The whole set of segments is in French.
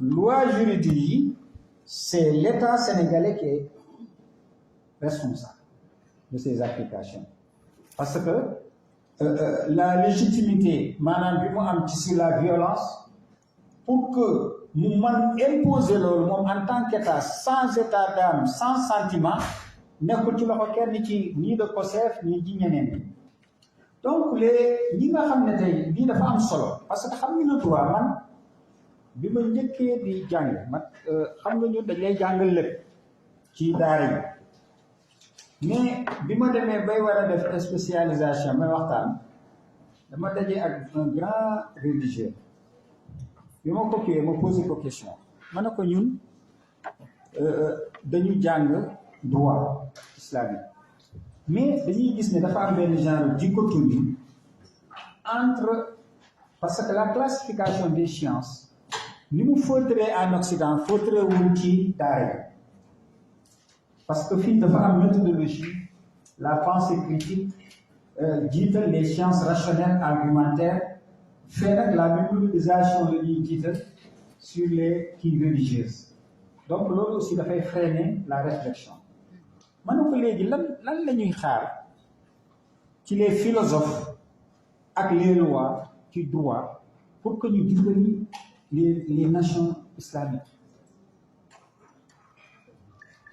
loi juridique, c'est l'État sénégalais qui est responsable de ces applications. Parce que la légitimité, madame, sur la violence, pour que nous imposer en tant qu'État, sans état d'âme, sans sentiment, nekkul ci loxo kenn ni de COSEF ni ci ñeneen. Donc ñi nga xam ne tey lii dafa am solo parce que xam nga le droit man bi ma njëkkee di jàng man xam nga ñun dañ lay jàngal lépp ci daara yi mais bi ma demee bay war a def spécialisation may waxtaan dama daje ak un grand religieux bi ma ko kiiyee ma posé ko question ma ne ko ñun dañu jàng droit islamique mais dañuy gis ne dafa am benn genre dichotomie entre parce que la classification des sciences ni mu faudrait en Occident faudrait wul ci daara yi parce que fii dafa am méthodologie la pensée critique jiital les sciences rationnelles argumentaires fait nag la mémorisation la ñuy jiital sur les kii religieuses donc loolu aussi dafay freiner la réflexion ma ne ko léegi lan la ñuy xaar ci les philosophes ak les lois ci droit pour que ñu dimbali les nations islamiques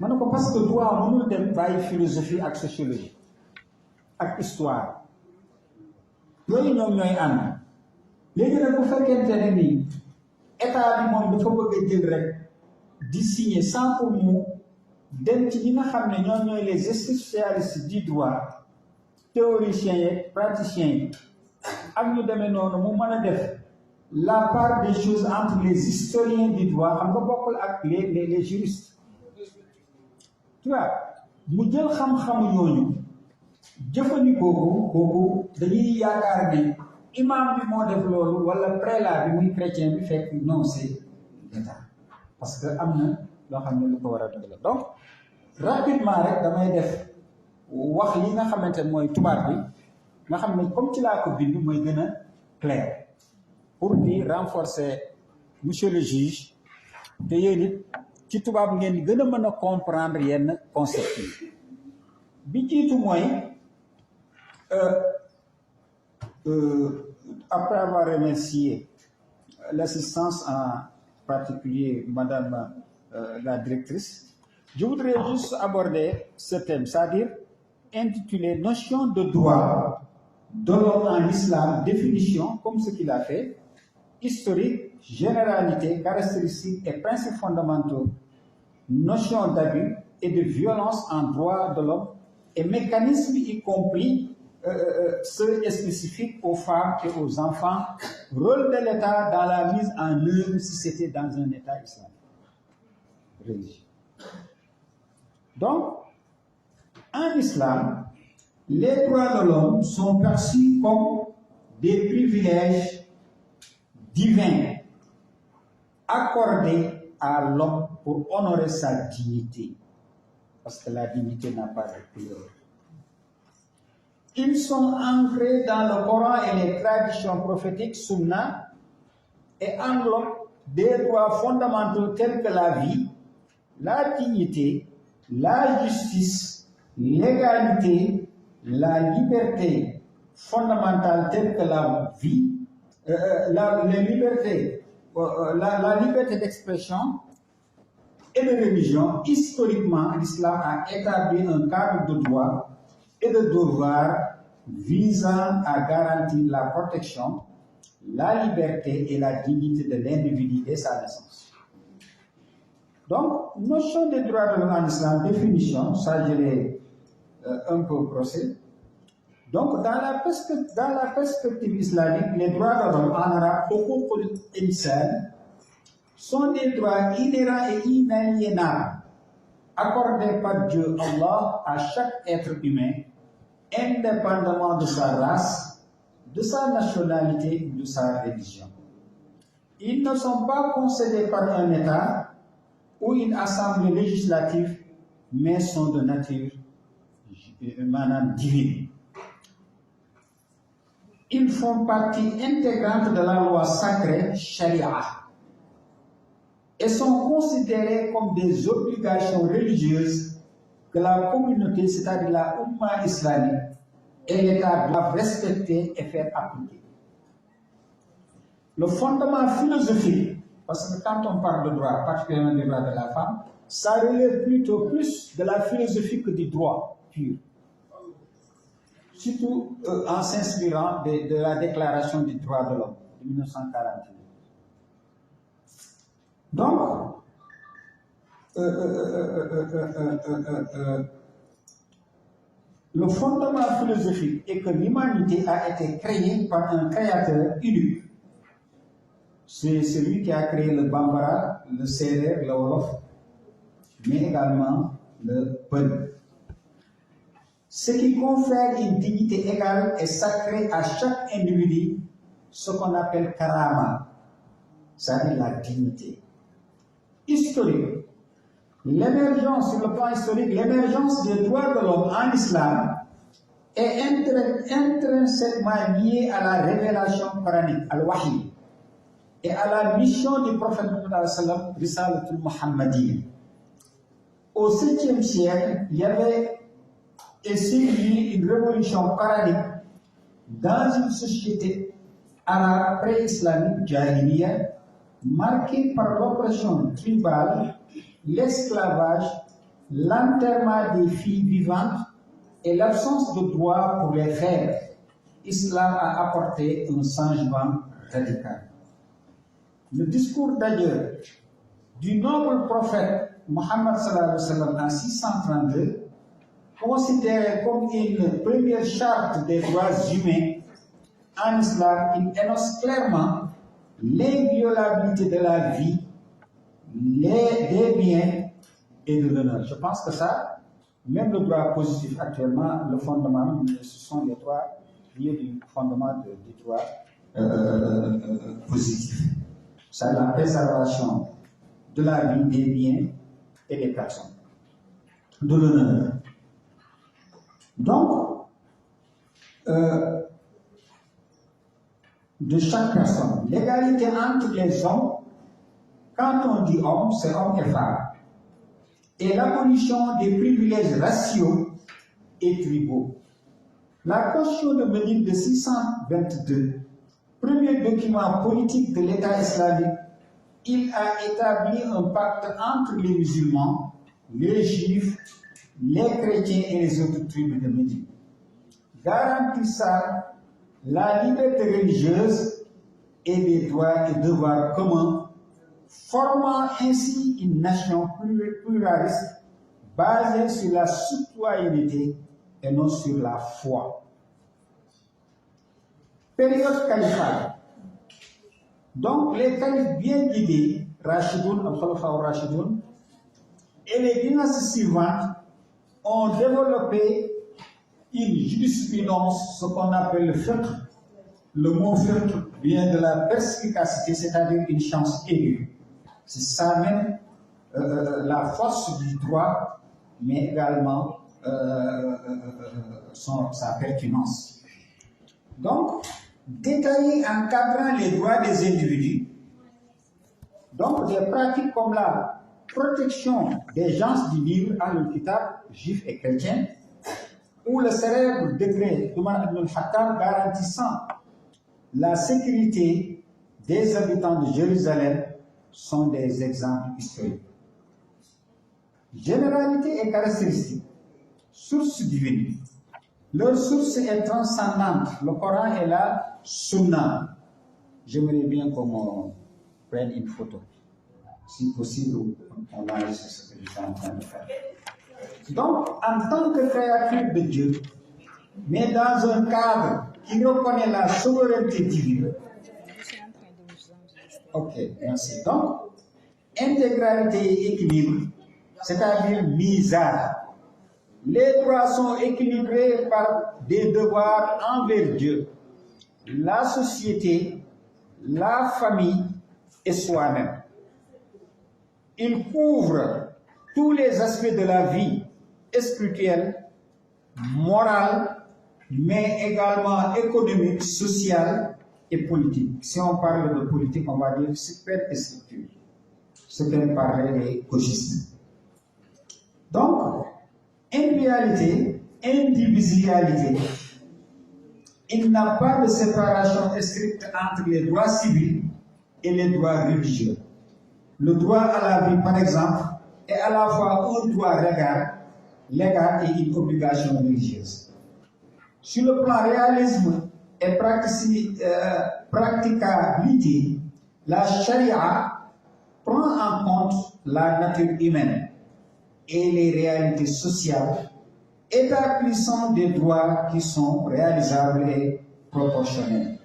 ma ne ko parce que droit mënul dem bàyyi philosophie ak sociologie ak histoire yooyu ñoom ñooy ànd léegi nag bu fekkente ne nii état bi moom dafa bëgg a jël rek di signer sans pour mu dem ci ñi nga xam ne ñoom ñooy les spécialistes du droit théoriciens yeeg praticiens yi ak ñu demee noonu mu mën a def la part des choses entre les historiens du droit xam nga bokkul ak les juristes tu vois mu jël xam-xamu ñooñu jëfandikoo kooku dañuy yaakaar ne imam bi moo def loolu wala prélat bi muy chrétien bi fekk non c'est l'état parce que am na loo xam ne lu ko war a dëgg la donc rapidement rek damay def wax li nga xamante ne mooy tubaab bi nga xam ne comme ci laa ko bind mooy gën a clair pour di renforcer monsieur le juge te yéen it ci tubaab ngeen gën a mën a comprendre yenn concept yi bi jiitu mooy après avoir remercié l'assistance en particulier madame la directrice, je voudrais juste aborder ce thème, c'est-à-dire intitulé Notion de droit de l'homme en islam, définition, comme ce qu'il a fait, historique, généralité, caractéristiques et principes fondamentaux, notion d'abus et de violence en droit de l'homme et mécanismes y compris ceux spécifiques aux femmes et aux enfants, rôle de l'État dans la mise en œuvre si c'était dans un État islamique religieux. Donc, en islam, les droits de l'homme sont perçus comme des privilèges divins accordés à l'homme pour honorer sa dignité, parce que la dignité n'a pas de couleur. Ils sont ancrés dans le Coran et les traditions prophétiques sunna et englobent des droits fondamentaux tels que la vie, la dignité, la justice, l'égalité, la liberté fondamentale telle que la vie, la liberté d'expression et de religion. Historiquement, l'islam a établi un cadre de droit et de devoir visant à garantir la protection, la liberté et la dignité de l'individu dès sa naissance. Donc, notion des droits de l'homme en islam, définition, ça je l'ai un peu brossé. Donc, dans la perspective islamique, les droits de l'homme en arabe, huquq al-insan, sont des droits inhérents et inaliénables accordés par Dieu Allah à chaque être humain, indépendamment de sa race, de sa nationalité ou de sa religion. Ils ne sont pas concédés par un État ou une assemblée législative, mais sont de nature divine. Ils font partie intégrante de la loi sacrée Sharia. et sont considérées comme des obligations religieuses que la communauté, c'est-à-dire la Oumma islamique, et l'État doivent respecter et faire appliquer. Le fondement philosophique, parce que quand on parle de droit, particulièrement des droits de la femme, ça relève plutôt plus de la philosophie que du droit pur. Surtout en s'inspirant de la Déclaration des droits de l'homme de 1948. Donc, le fondement philosophique est que l'humanité a été créée par un créateur unique. C'est celui qui a créé le Bambara, le Serer, le Wolof, mais également le Peul. Ce qui confère une dignité égale et sacrée à chaque individu, ce qu'on appelle karama, c'est-à-dire la dignité. Historique. L'émergence, sur le plan historique, l'émergence des droits de l'homme en islam est intrinsèquement liée à la révélation coranique, al-Wahi, et à la mission du prophète Muhammad, Risalatul Muhammadiyya. Au 7e siècle, il y avait essayé une révolution coranique dans une société arabe pré-islamique, jahiliya, marquée par l'oppression tribale, l'esclavage, l'enterrement des filles vivantes et l'absence de droit pour les femmes. L'islam a apporté un changement radical. Le discours d'ailleurs du noble prophète Muhammad sallallahu alayhi wa sallam en 632, considéré comme une première charte des droits humains en islam, il énonce clairement l'inviolabilité de la vie, des biens et de l'honneur. Je pense que ça, même le droit positif actuellement, le fondement, ce sont les trois liés du fondement du droit positif. C'est la préservation de la vie, des biens et des personnes, de l'honneur. Donc, de chaque personne, l'égalité entre les hommes, quand on dit homme, c'est homme et femme, et l'abolition des privilèges raciaux et tribaux. La Constitution de Médine de 622, premier document politique de l'État islamique, il a établi un pacte entre les musulmans, les juifs, les chrétiens et les autres tribus de Médine, garantissant la liberté religieuse et les droits et devoirs communs, formant ainsi une nation pluraliste basée sur la citoyenneté et non sur la foi. Période califale. Donc, les califes bien guidés, Rachidoun, Al-Khalafa al-Rachidoun, et les dynasties suivantes ont développé une jurisprudence, ce qu'on appelle le fiqh. Le mot fiqh vient de la perspicacité, c'est-à-dire une chance aiguë. C'est ça même la force du droit, mais également sa pertinence. Donc, détailler, encadrant les droits des individus, donc des pratiques comme la protection des gens du livre, al-Kitab, juifs et chrétiens, ou le célèbre décret d'Umar ibn al-Khattab garantissant la sécurité des habitants de Jérusalem sont des exemples historiques. Généralité et caractéristiques. Source divine. Leur source est transcendante. Le Coran est la Sunna. J'aimerais bien qu'on prenne une photo. Si possible, on enregistre ce que je suis en train de faire. Donc, en tant que créature de Dieu, mais dans un cadre qui reconnaît la souveraineté divine. Ok, merci. Donc, intégralité et équilibre, c'est-à-dire misère. Les droits sont équilibrés par des devoirs envers Dieu, la société, la famille et soi-même. Il couvre tous les aspects de la vie spirituelle, morale, mais également économique, sociale et politique. Si on parle de politique, on va dire super et structure. ce qu'elle parlait des gauchistes. Donc, en réalité, indivisibilité, il n'a pas de séparation stricte entre les droits civils et les droits religieux. Le droit à la vie, par exemple, est à la fois un droit légal et une obligation religieuse. Sur le plan réalisme et praticabilité, la charia prend en compte la nature humaine et les réalités sociales, établissant des droits qui sont réalisables et proportionnels.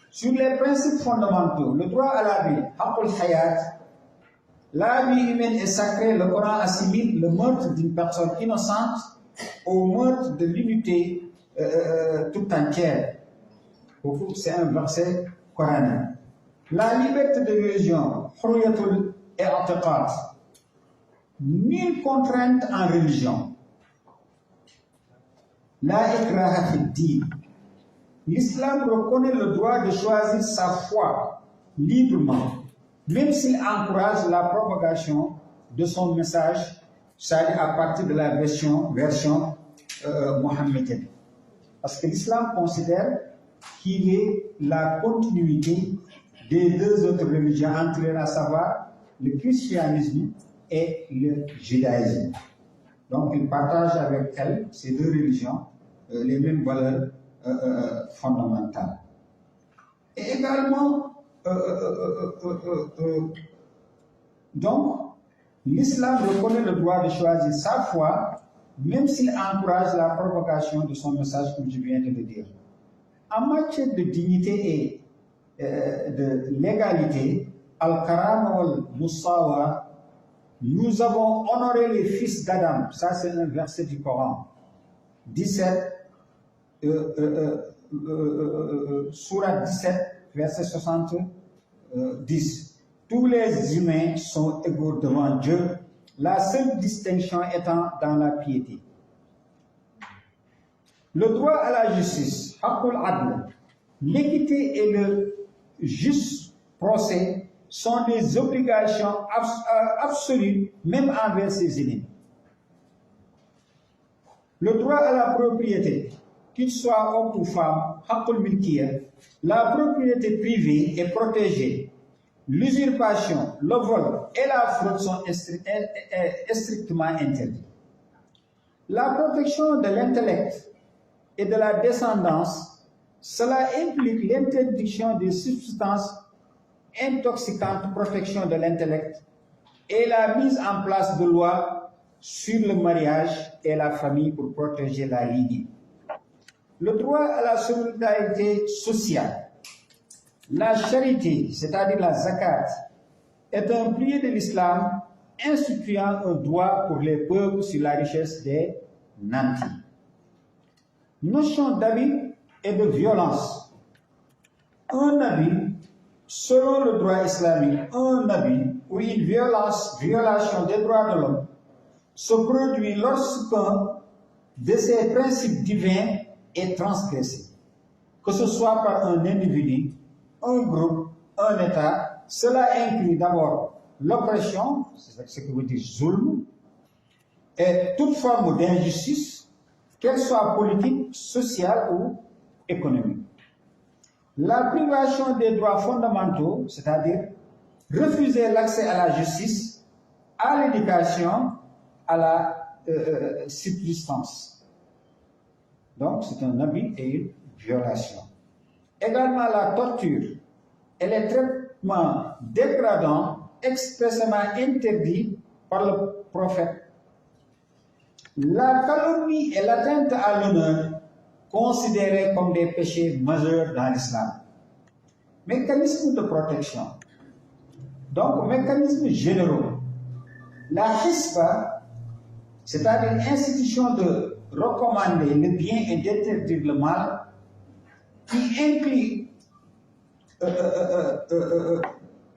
Sur les principes fondamentaux, le droit à la vie, haqqul hayat, la vie humaine est sacrée, le Coran assimile le meurtre d'une personne innocente au meurtre de l'unité tout entière. C'est un verset coranique. La liberté de religion, hurriyatul i'tiqad, nulle contrainte en religion. La ikraha fi din. L'islam reconnaît le droit de choisir sa foi librement, même s'il encourage la propagation de son message, c'est-à-dire à partir de la version mohammedienne. Parce que l'islam considère qu'il est la continuité des deux autres religions entre elles, à savoir le christianisme et le judaïsme. Donc il partage avec elles, ces deux religions, les mêmes valeurs fondamentales. Et également, donc, l'islam reconnaît le droit de choisir sa foi, même s'il encourage la propagation de son message, comme je viens de le dire. En matière de dignité et de légalité, Al-Karam wal-Musawa, nous avons honoré les fils d'Adam. Ça, c'est un verset du Coran. 17, Surat 17, verset 70. Tous les humains sont égaux devant Dieu, la seule distinction étant dans la piété. Le droit à la justice, haqqul adl, l'équité et le juste procès sont des obligations absolues, même envers ses ennemis. Le droit à la propriété, qu'il soit homme ou femme, haqqul milkiya, la propriété privée est protégée. L'usurpation, le vol et la fraude sont strictement interdits. La protection de l'intellect et de la descendance, cela implique l'interdiction des substances intoxicantes, protection de l'intellect et la mise en place de lois sur le mariage et la famille pour protéger la lignée. Le droit à la solidarité sociale. La charité, c'est-à-dire la zakat, est un pilier de l'islam instituant un droit pour les peuples sur la richesse des nantis. Notion d'abus et de violence. Un abus, selon le droit islamique, un abus ou une violation des droits de l'homme se produit lorsqu'un de ces principes divins est transgressé, que ce soit par un individu, un groupe, un État. Cela inclut d'abord l'oppression, c'est ce que veut dire zulm, et toute forme d'injustice, qu'elle soit politique, sociale ou économique. La privation des droits fondamentaux, c'est-à-dire refuser l'accès à la justice, à l'éducation, à la subsistance. Donc c'est un abus et une violation. Également la torture et les traitements dégradants expressément interdits par le prophète. La calomnie et l'atteinte à l'honneur considérés comme des péchés majeurs dans l'islam. Mécanisme de protection. Donc, mécanismes généraux. La hisba, c'est-à-dire institution de recommander le bien et d'interdire le mal, qui inclut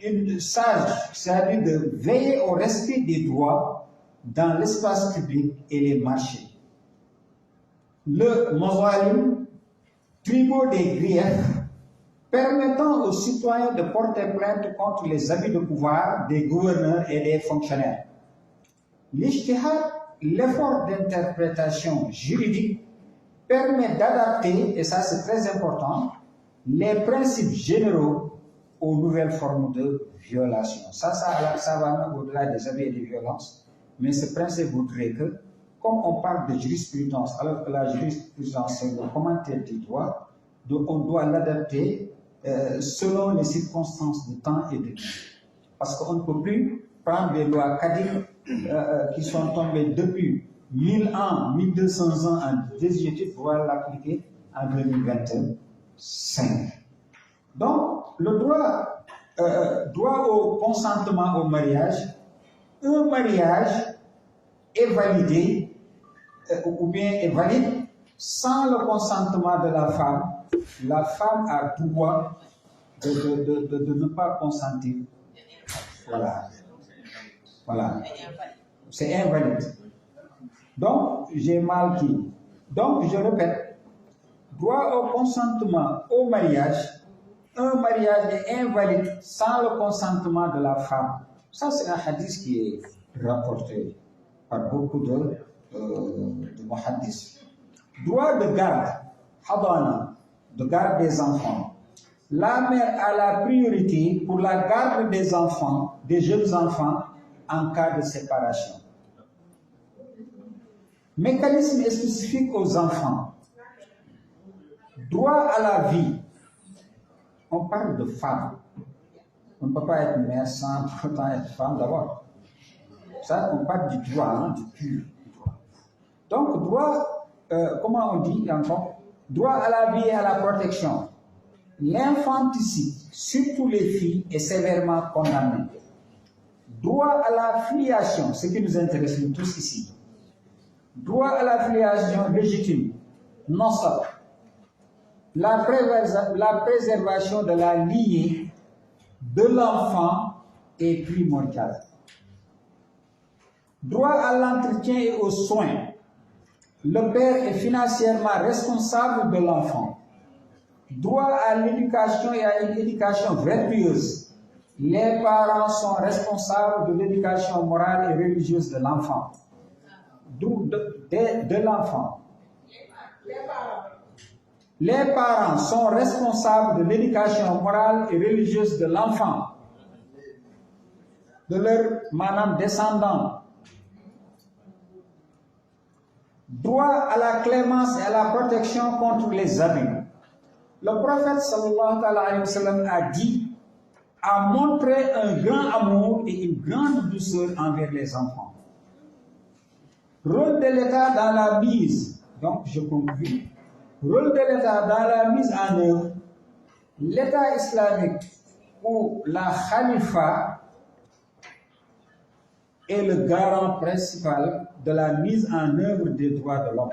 une sage, c'est-à-dire de veiller au respect des droits dans l'espace public et les marchés. Le mazalim, tribunal des griefs, permettant aux citoyens de porter plainte contre les abus de pouvoir des gouverneurs et des fonctionnaires. L'ijtihad, l'effort d'interprétation juridique, permet d'adapter, et ça c'est très important, les principes généraux aux nouvelles formes de violation. Ça va même au-delà des abus et des violences, mais ce principe voudrait que, comme on parle de jurisprudence, alors que la jurisprudence c'est le commentaire du droit, donc on doit l'adapter selon les circonstances de temps et de lieu. Parce qu'on ne peut plus prendre des lois cadiques qui sont tombées depuis 1000 ans, 1200 ans en désuétude pour l'appliquer en 2025. Donc, le droit au consentement au mariage, un mariage est validé ou bien est valide sans le consentement de la femme. La femme a droit de ne pas consentir. Voilà. Voilà. C'est invalide. Donc, j'ai mal dit. Donc, je répète, droit au consentement au mariage, un mariage est invalide sans le consentement de la femme. Ça, c'est un hadith qui est rapporté par beaucoup de muhaddis. Droit de garde, hadana, de garde des enfants. La mère a la priorité pour la garde des enfants, des jeunes enfants, en cas de séparation. Mécanisme spécifique aux enfants. Droit à la vie. On parle de femme. On ne peut pas être mère sans pour autant être femme d'abord. Ça, on parle du droit, hein, du pur droit. Donc, droit, comment on dit encore? Droit à la vie et à la protection. L'infanticide, surtout les filles, est sévèrement condamné. Droit à la filiation, ce qui nous intéresse nous tous ici. Droit à la filiation légitime, non stop. La préservation de la lignée de l'enfant est primordiale. Droit à l'entretien et aux soins. Le père est financièrement responsable de l'enfant. Droit à l'éducation et à une éducation vertueuse. Les parents sont responsables de l'éducation morale et religieuse de l'enfant. De l'enfant. Les parents sont responsables de l'éducation morale et religieuse de l'enfant, de leur descendant. Droit à la clémence et à la protection contre les abus. Le prophète sallallahu alayhi wa sallam a dit, a montré un grand amour et une grande douceur envers les enfants. Rôle de l'État dans la mise, donc je conclue, rôle de l'État dans la mise en œuvre, l'État islamique ou la Khalifa est le garant principal de la mise en œuvre des droits de l'homme.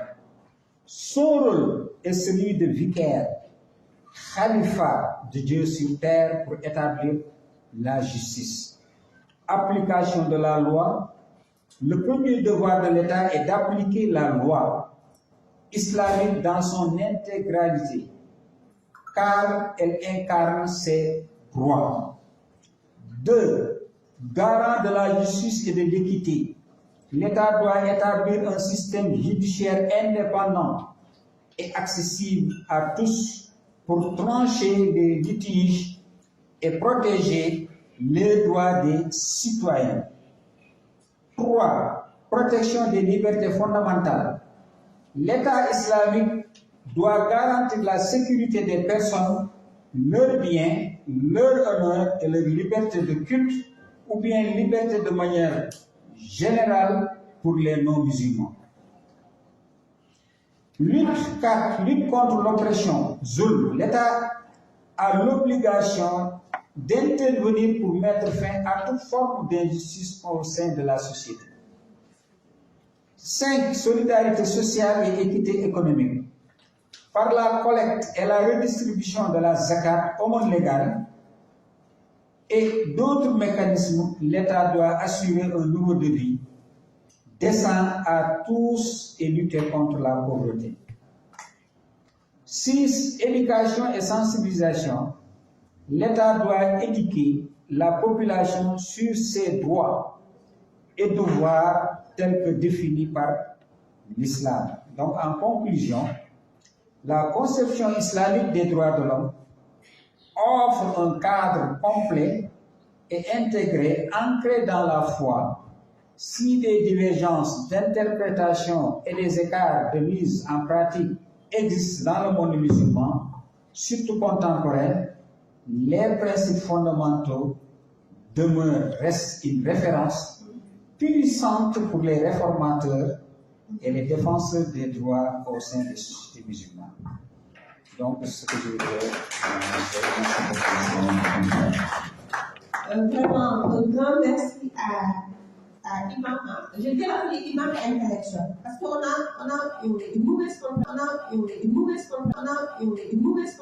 Son rôle est celui de vicaire, Khalifa de Dieu sur terre pour établir la justice. Application de la loi. Le premier devoir de l'État est d'appliquer la loi islamique dans son intégralité, car elle incarne ses droits. 2. Garant de la justice et de l'équité. L'État doit établir un système judiciaire indépendant et accessible à tous pour trancher les litiges et protéger les droits des citoyens. 3. Protection des libertés fondamentales. L'État islamique doit garantir la sécurité des personnes, leurs biens, leur honneur et leur liberté de culte, ou bien liberté de manière générale pour les non-musulmans. Lutte 4. Lutte contre l'oppression. Zulm. L'État a l'obligation d'intervenir pour mettre fin à toute forme d'injustice au sein de la société. 5. Solidarité sociale et équité économique. Par la collecte et la redistribution de la zakat, aumône légale, et d'autres mécanismes, l'État doit assurer un niveau de vie décent à tous et lutter contre la pauvreté. 6. Éducation et sensibilisation. l'État doit éduquer la population sur ses droits et devoirs tels que définis par l'islam. Donc, en conclusion, la conception islamique des droits de l'homme offre un cadre complet et intégré, ancré dans la foi. Si des divergences d'interprétation et des écarts de mise en pratique existent dans le monde musulman, surtout contemporain, les principes fondamentaux restent une référence puissante pour les réformateurs et les défenseurs des droits au sein des sociétés musulmanes. Donc, ce que je voudrais vraiment, un grand merci à Imam. Je dis l'appeler Imam intellectuel parce qu'on a une mauvaise